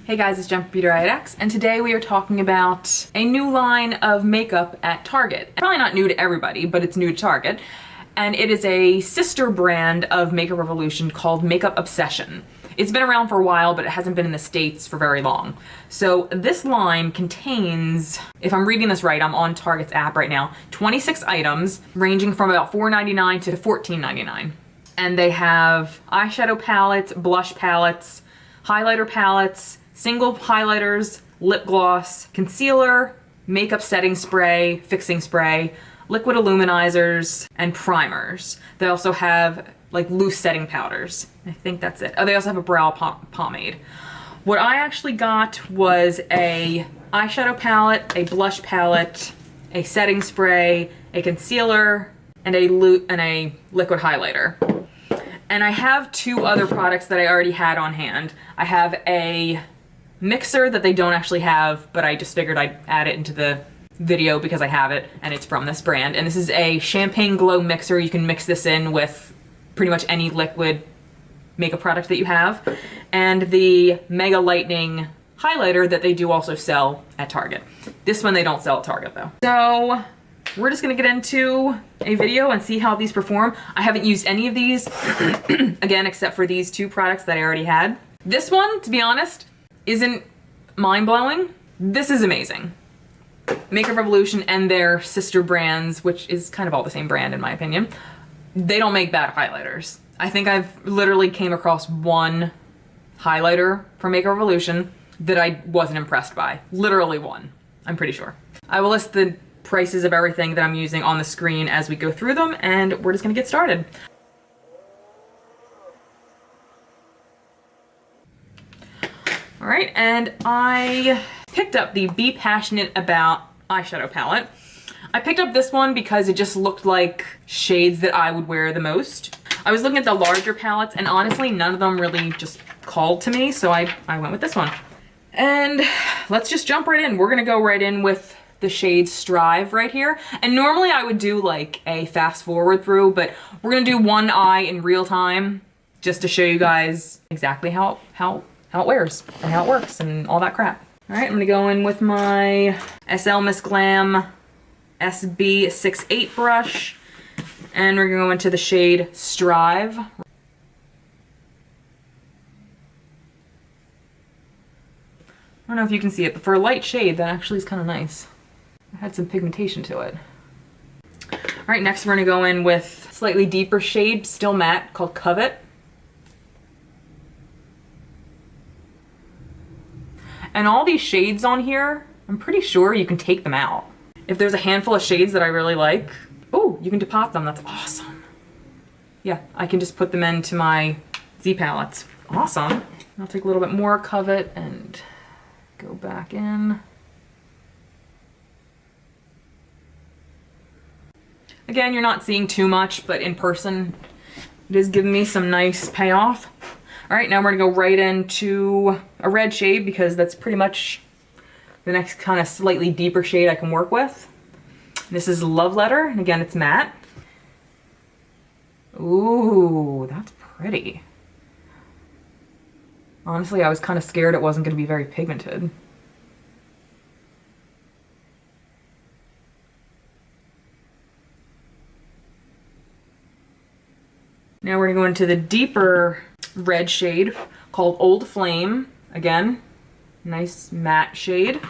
Hey guys, it's beautyriotx, and today we are talking about a new line of makeup at Target. Probably not new to everybody, but it's new to Target. And it is a sister brand of Makeup Revolution called Makeup Obsession. It's been around for a while, but it hasn't been in the States for very long. So this line contains, if I'm reading this right, I'm on Target's app right now, 26 items ranging from about $4.99 to $14.99. And they have eyeshadow palettes, blush palettes, highlighter palettes, single highlighters, lip gloss, concealer, makeup setting spray, fixing spray, liquid illuminizers, and primers. They also have like loose setting powders. I think that's it. Oh, they also have a brow pomade. What I actually got was a eyeshadow palette, a blush palette, a setting spray, a concealer, and a liquid highlighter. And I have two other products that I already had on hand. I have a mixer that they don't actually have, but I just figured I'd add it into the video because I have it, and it's from this brand. And this is a champagne glow mixer. You can mix this in with pretty much any liquid makeup product that you have. And the Mega Lightning highlighter that they do also sell at Target. This one they don't sell at Target though. So we're just gonna get into a video and see how these perform. I haven't used any of these, again, except for these two products that I already had. This one, to be honest, isn't mind-blowing. This is amazing. Makeup Revolution and their sister brands, which is kind of all the same brand in my opinion, they don't make bad highlighters. I think I've literally came across one highlighter from Makeup Revolution that I wasn't impressed by. Literally one, I'm pretty sure. I will list the prices of everything that I'm using on the screen as we go through them, and we're just gonna get started. All right, and I picked up the Be Passionate About eyeshadow palette. I picked up this one because it just looked like shades that I would wear the most. I was looking at the larger palettes, and honestly, none of them really just called to me, so I went with this one. And let's just jump right in. We're gonna go right in with the shade Strive right here. And normally I would do like a fast forward through, but we're gonna do one eye in real time just to show you guys exactly how it wears and how it works and all that crap. All right, I'm gonna go in with my SL Miss Glam SB68 brush, and we're gonna go into the shade Strive. I don't know if you can see it, but for a light shade, that actually is kind of nice. It had some pigmentation to it. All right, next we're gonna go in with slightly deeper shade, still matte, called Covet. And all these shades on here, I'm pretty sure you can take them out. If there's a handful of shades that I really like, oh, you can depot them, that's awesome. Yeah, I can just put them into my Z palettes. Awesome. I'll take a little bit more Covet and go back in. Again, you're not seeing too much, but in person, it is giving me some nice payoff. All right, now we're gonna go right into a red shade because that's pretty much the next kind of slightly deeper shade I can work with. This is Love Letter, and again, it's matte. Ooh, that's pretty. Honestly, I was kind of scared it wasn't gonna be very pigmented. Now we're gonna go into the deeper red shade called Old Flame. Again, nice matte shade.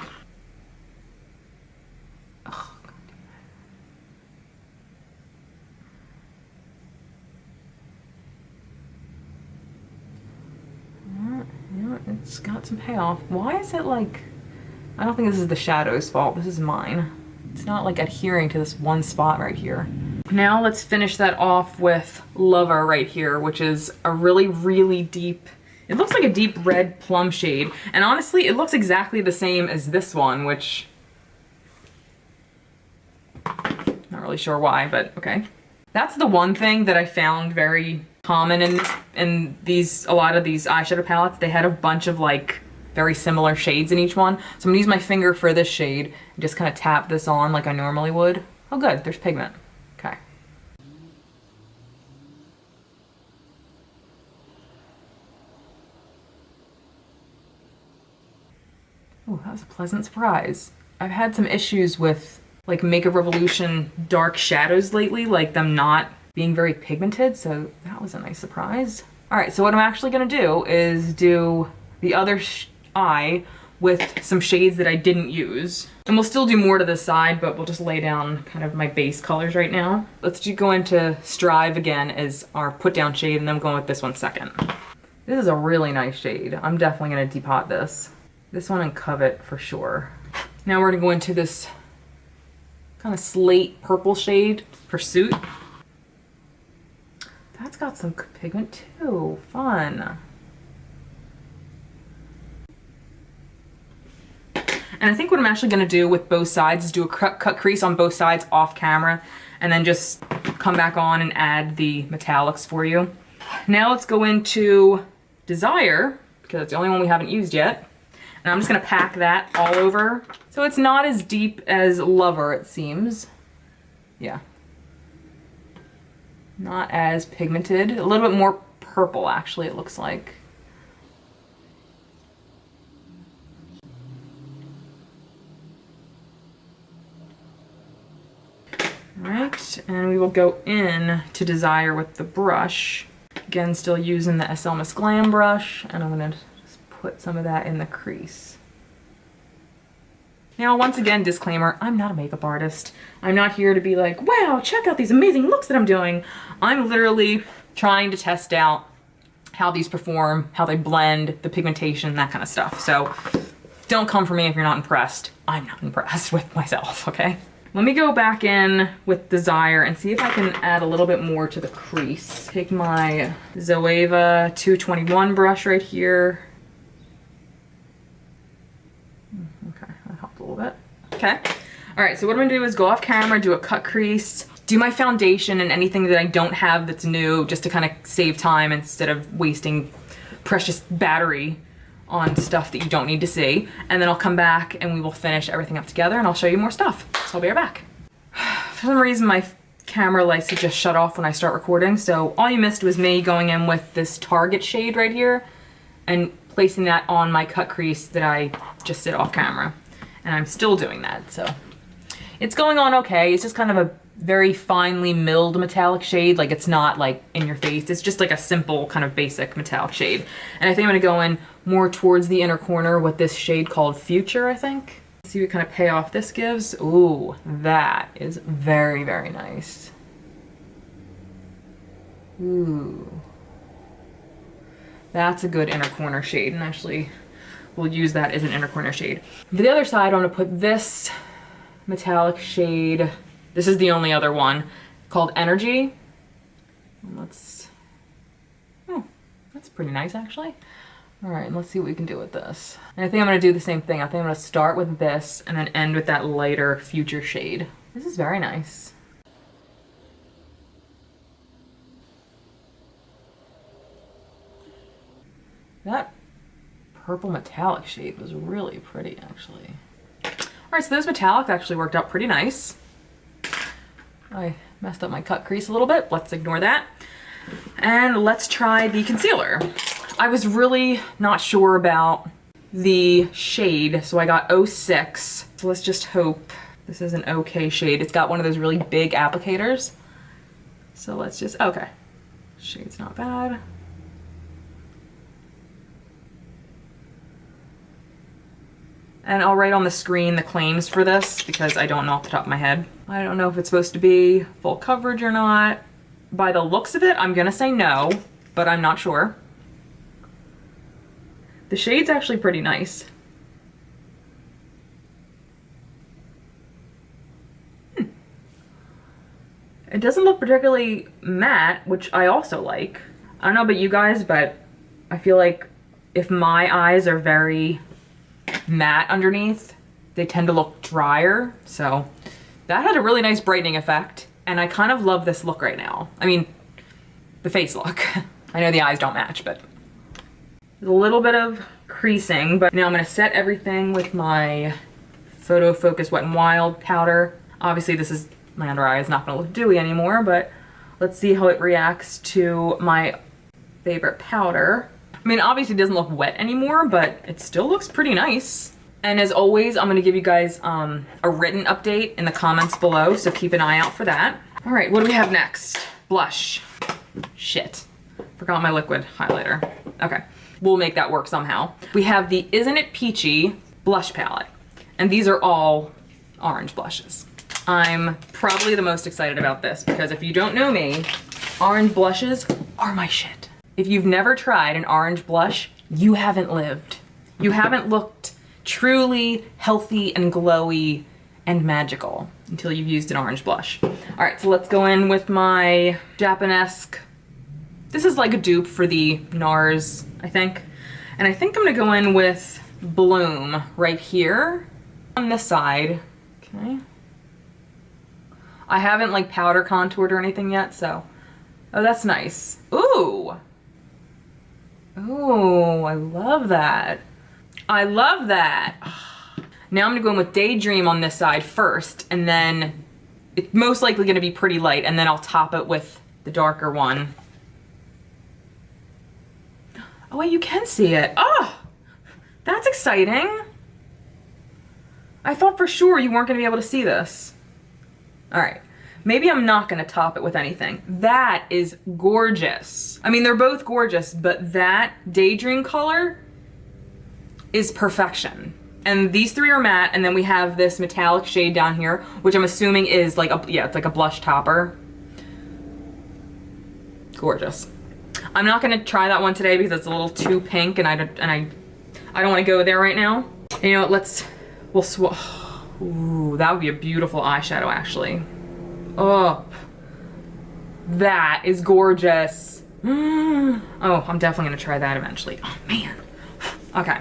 Oh, yeah, it's got some payoff. Why is it like, I don't think this is the shadow's fault, this is mine. It's not like adhering to this one spot right here. Now let's finish that off with Lover right here, which is a really, really deep, it looks like a deep red plum shade. And honestly, it looks exactly the same as this one, which, not really sure why, but okay. That's the one thing that I found very common in a lot of these eyeshadow palettes. They had a bunch of like very similar shades in each one. So I'm gonna use my finger for this shade and just kind of tap this on like I normally would. Oh good, there's pigment. Okay. Oh, that was a pleasant surprise. I've had some issues with like Makeup Revolution dark shadows lately, like them not being very pigmented, so that was a nice surprise. All right, so what I'm actually gonna do is do the other eye with some shades that I didn't use. And we'll still do more to this side, but we'll just lay down kind of my base colors right now. Let's go into Strive again as our put down shade, and then I'm going with this one second. This is a really nice shade. I'm definitely gonna depot this. This one and Covet for sure. Now we're gonna go into this kind of slate purple shade, Pursuit. That's got some pigment too, fun. And I think what I'm actually gonna do with both sides is do a cut crease on both sides off camera, and then just come back on and add the metallics for you. Now let's go into Desire, because it's the only one we haven't used yet. And I'm just gonna pack that all over. So it's not as deep as Lover, it seems. Yeah. Not as pigmented. A little bit more purple, actually, it looks like. All right, and we will go in to Desire with the brush. Again, still using the SL Miss Glam brush, and I'm gonna just put some of that in the crease. Now, once again, disclaimer, I'm not a makeup artist. I'm not here to be like, wow, check out these amazing looks that I'm doing. I'm literally trying to test out how these perform, how they blend, the pigmentation, that kind of stuff. So don't come for me if you're not impressed. I'm not impressed with myself, okay? Let me go back in with Desire and see if I can add a little bit more to the crease. Take my Zoeva 221 brush right here. Okay, that helped a little bit. Okay. All right, so what I'm gonna do is go off camera, do a cut crease, do my foundation and anything that I don't have that's new, just to kind of save time instead of wasting precious battery on stuff that you don't need to see. And then I'll come back and we will finish everything up together and I'll show you more stuff. So I'll be right back. For some reason, my camera likes to just shut off when I start recording. So all you missed was me going in with this Target shade right here and placing that on my cut crease that I just did off camera. And I'm still doing that, so. It's going on okay. It's just kind of a very finely milled metallic shade. Like it's not like in your face. It's just like a simple kind of basic metallic shade. And I think I'm gonna go in more towards the inner corner with this shade called Future, I think. See what kind of payoff this gives. Ooh, that is very, very nice. Ooh. That's a good inner corner shade, and actually we'll use that as an inner corner shade. For the other side, I'm gonna put this metallic shade. This is the only other one, called Energy. Let's, oh, that's pretty nice actually. All right, let's see what we can do with this. And I think I'm gonna do the same thing. I think I'm gonna start with this and then end with that lighter Future shade. This is very nice. That purple metallic shade was really pretty actually. All right, so those metallics actually worked out pretty nice. I messed up my cut crease a little bit. Let's ignore that. And let's try the concealer. I was really not sure about the shade, so I got 06. So let's just hope this is an okay shade. It's got one of those really big applicators. So let's just, okay. Shade's not bad. And I'll write on the screen the claims for this because I don't know off the top of my head. I don't know if it's supposed to be full coverage or not. By the looks of it, I'm gonna say no, but I'm not sure. The shade's actually pretty nice. It doesn't look particularly matte, which I also like. I don't know about you guys, but I feel like if my eyes are very matte underneath, they tend to look drier. So that had a really nice brightening effect. And I kind of love this look right now. I mean, the face look. I know the eyes don't match, but there's a little bit of creasing. But now I'm gonna set everything with my Photo Focus Wet n Wild powder. Obviously this is, my under eye is not gonna look dewy anymore, but let's see how it reacts to my favorite powder. I mean, obviously it doesn't look wet anymore, but it still looks pretty nice. And as always, I'm gonna give you guys a written update in the comments below, so keep an eye out for that. All right, what do we have next? Blush. Shit, forgot my liquid highlighter. Okay, we'll make that work somehow. We have the Isn't It Peachy blush palette, and these are all orange blushes. I'm probably the most excited about this because if you don't know me, orange blushes are my shit. If you've never tried an orange blush, you haven't lived. You haven't looked truly healthy and glowy and magical until you've used an orange blush. All right, so let's go in with my Japanesque. This is like a dupe for the NARS, I think. And I think I'm gonna go in with Bloom right here on this side. Okay. I haven't like powder contoured or anything yet, so. Oh, that's nice. Ooh. Ooh, I love that. I love that. Now I'm gonna go in with Daydream on this side first, and then it's most likely gonna be pretty light, and then I'll top it with the darker one. Oh wait, you can see it. Oh, that's exciting. I thought for sure you weren't gonna be able to see this. All right, maybe I'm not gonna top it with anything. That is gorgeous. I mean, they're both gorgeous, but that Daydream color is perfection. And these three are matte, and then we have this metallic shade down here, which I'm assuming is like a, yeah, it's like a blush topper. Gorgeous. I'm not gonna try that one today because it's a little too pink, and I don't want to go there right now. And you know what? We'll swap. Ooh, that would be a beautiful eyeshadow, actually. Oh, that is gorgeous. Oh, I'm definitely gonna try that eventually. Oh man. Okay,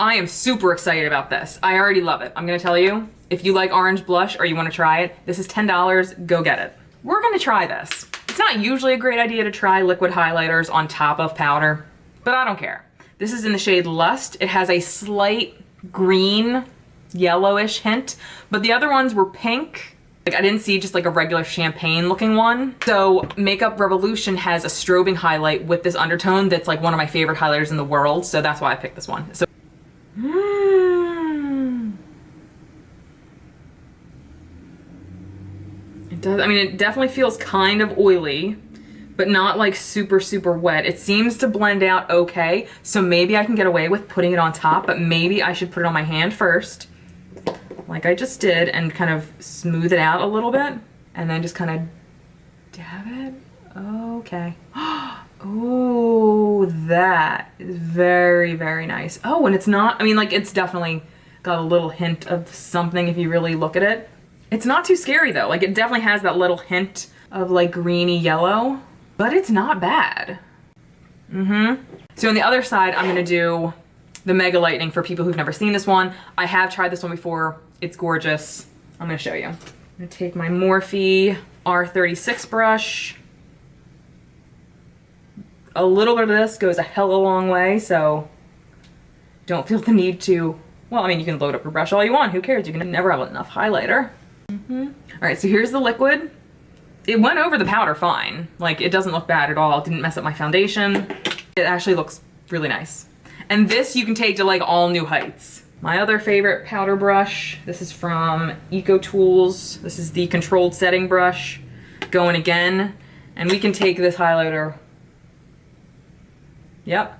I am super excited about this. I already love it. I'm gonna tell you, if you like orange blush or you wanna try it, this is $10, go get it. We're gonna try this. It's not usually a great idea to try liquid highlighters on top of powder, but I don't care. This is in the shade Lust. It has a slight green, yellowish hint, but the other ones were pink. Like I didn't see just like a regular champagne looking one. So Makeup Revolution has a strobing highlight with this undertone that's like one of my favorite highlighters in the world. So that's why I picked this one. So it does, I mean, it definitely feels kind of oily, but not like super, super wet. It seems to blend out okay. So maybe I can get away with putting it on top, but maybe I should put it on my hand first, like I just did, and kind of smooth it out a little bit, and then just kind of dab it. Okay. Oh, that is very, very nice. Oh, and it's not, I mean, like it's definitely got a little hint of something if you really look at it. It's not too scary though. Like it definitely has that little hint of like greeny yellow, but it's not bad. So on the other side, I'm gonna do the Mega Lightning for people who've never seen this one. I have tried this one before. It's gorgeous. I'm gonna show you. I'm gonna take my Morphe R36 brush. A little bit of this goes a hell of a long way, so don't feel the need to, well, I mean, you can load up your brush all you want. Who cares? You can never have enough highlighter. All right, so here's the liquid. It went over the powder fine. Like, it doesn't look bad at all. It didn't mess up my foundation. It actually looks really nice. And this you can take to like all new heights. My other favorite powder brush, this is from Eco Tools. This is the controlled setting brush. Going again, and we can take this highlighter. Yep,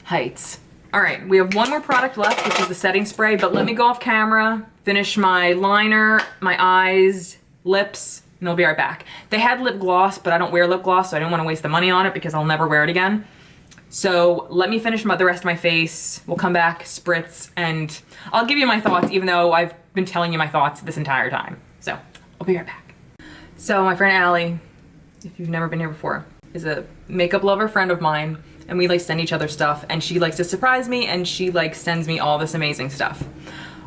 heights. All right, we have one more product left, which is the setting spray, but let me go off camera, finish my liner, my eyes, lips, and I'll be right back. They had lip gloss, but I don't wear lip gloss, so I didn't want to waste the money on it because I'll never wear it again. So let me finish the rest of my face. We'll come back, spritz, and I'll give you my thoughts, even though I've been telling you my thoughts this entire time. So I'll be right back. So my friend Allie, if you've never been here before, is a makeup lover friend of mine, and we like send each other stuff, and she likes to surprise me, and she like sends me all this amazing stuff.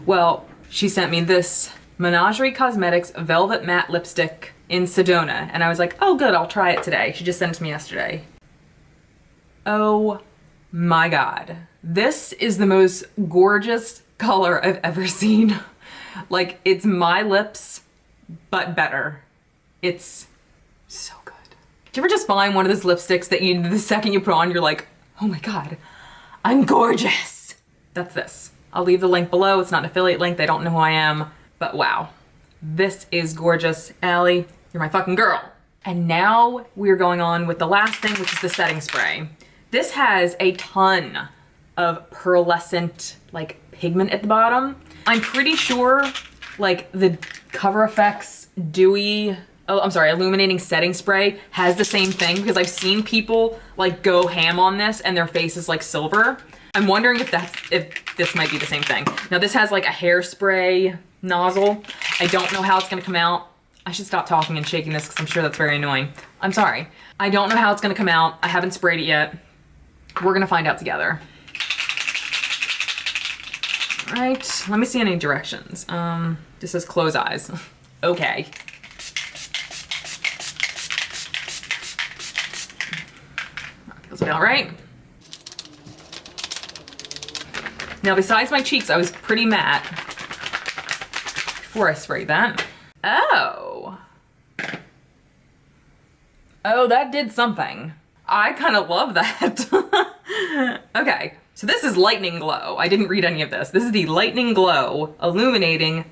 Well, she sent me this Menagerie Cosmetics Velvet Matte Lipstick in Sedona, and I was like, oh good, I'll try it today. She just sent it to me yesterday. Oh my God. This is the most gorgeous color I've ever seen. Like, it's my lips, but better. It's so good. Do you ever just find one of those lipsticks that you, the second you put on, you're like, oh my God, I'm gorgeous. That's this. I'll leave the link below. It's not an affiliate link. They don't know who I am, but wow. This is gorgeous. Allie, you're my fucking girl. And now we're going on with the last thing, which is the setting spray. This has a ton of pearlescent like pigment at the bottom. I'm pretty sure like the Cover FX Dewy, Illuminating setting spray has the same thing, because I've seen people like go ham on this and their face is like silver. I'm wondering if this might be the same thing. Now this has like a hairspray nozzle. I don't know how it's gonna come out. I should stop talking and shaking this because I'm sure that's very annoying. I'm sorry. I don't know how it's gonna come out. I haven't sprayed it yet. We're gonna find out together. All right, let me see any directions. This says close eyes. Okay. That feels about right. Now besides my cheeks, I was pretty matte before I sprayed that. Oh. Oh, that did something. I kind of love that. Okay, so this is Lightning Glow. I didn't read any of this. This is the Lightning Glow Illuminating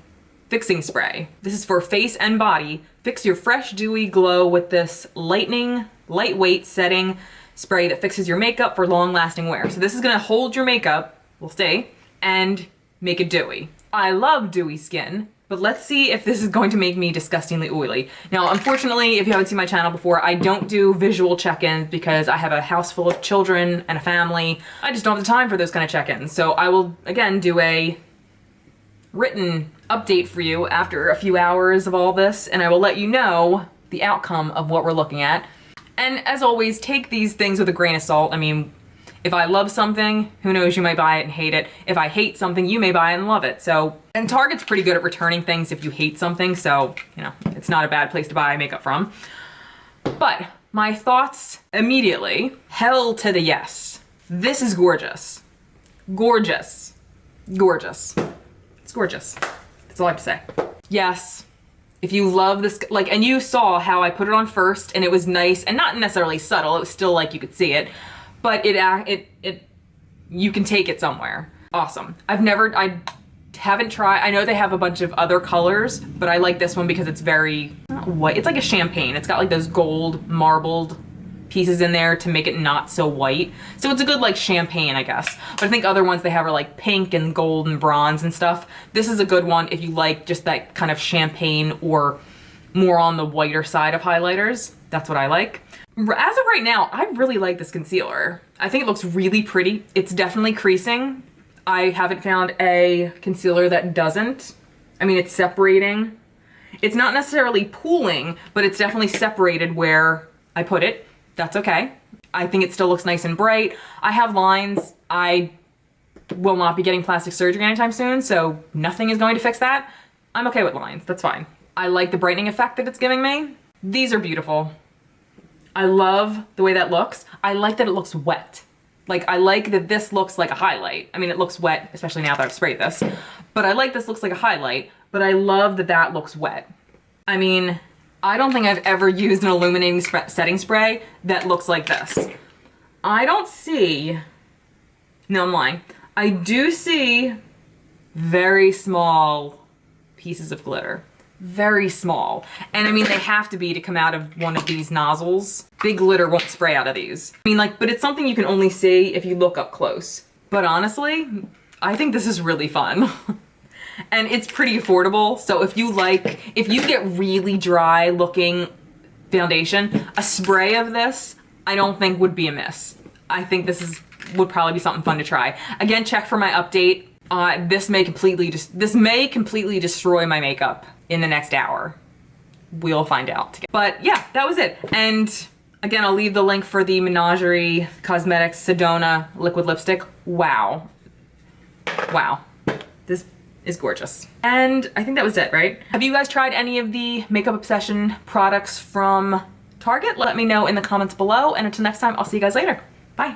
Fixing Spray. This is for face and body. Fix your fresh, dewy glow with this lightweight setting spray that fixes your makeup for long-lasting wear. So this is gonna hold your makeup, we'll see, and make it dewy. I love dewy skin, but let's see if this is going to make me disgustingly oily. Now, unfortunately, if you haven't seen my channel before, I don't do visual check-ins because I have a house full of children and a family. I just don't have the time for those kind of check-ins. So I will, again, do a written update for you after a few hours of all this, and I will let you know the outcome of what we're looking at. And as always, take these things with a grain of salt. I mean, if I love something, who knows, you might buy it and hate it. If I hate something, you may buy it and love it. So, and Target's pretty good at returning things if you hate something, so, you know, it's not a bad place to buy makeup from. But my thoughts immediately, hell to the yes. This is gorgeous. Gorgeous. Gorgeous. It's gorgeous. That's all I have to say. Yes. If you love this, like, and you saw how I put it on first and it was nice and not necessarily subtle, it was still like you could see it, but you can take it somewhere. Awesome. I haven't tried, I know they have a bunch of other colors, but I like this one because it's very, not white, it's like a champagne. It's got like those gold marbled pieces in there to make it not so white. So it's a good like champagne, I guess. But I think other ones they have are like pink and gold and bronze and stuff. This is a good one if you like just that kind of champagne or more on the whiter side of highlighters. That's what I like. As of right now, I really like this concealer. I think it looks really pretty. It's definitely creasing. I haven't found a concealer that doesn't. I mean, it's separating. It's not necessarily pooling, but it's definitely separated where I put it. That's okay. I think it still looks nice and bright. I have lines. I will not be getting plastic surgery anytime soon, so nothing is going to fix that. I'm okay with lines, that's fine. I like the brightening effect that it's giving me. These are beautiful. I love the way that looks. I like that it looks wet. Like, I like that this looks like a highlight. I mean, it looks wet, especially now that I've sprayed this, but I like this looks like a highlight, but I love that that looks wet. I mean, I don't think I've ever used an illuminating setting spray that looks like this. I don't see, no, I'm lying. I do see very small pieces of glitter. Very small. And I mean, they have to be to come out of one of these nozzles. Big glitter won't spray out of these. I mean, like, but it's something you can only see if you look up close. But honestly, I think this is really fun. And it's pretty affordable. So if you get really dry looking foundation, a spray of this, I don't think would be amiss. I think this would probably be something fun to try. Again, check for my update. This may completely destroy my makeup in the next hour. We'll find out. But yeah, that was it. And again, I'll leave the link for the Menagerie Cosmetics Sedona liquid lipstick. Wow. Wow. This is gorgeous. And I think that was it, right? Have you guys tried any of the Makeup Obsession products from Target? Let me know in the comments below. And until next time, I'll see you guys later. Bye.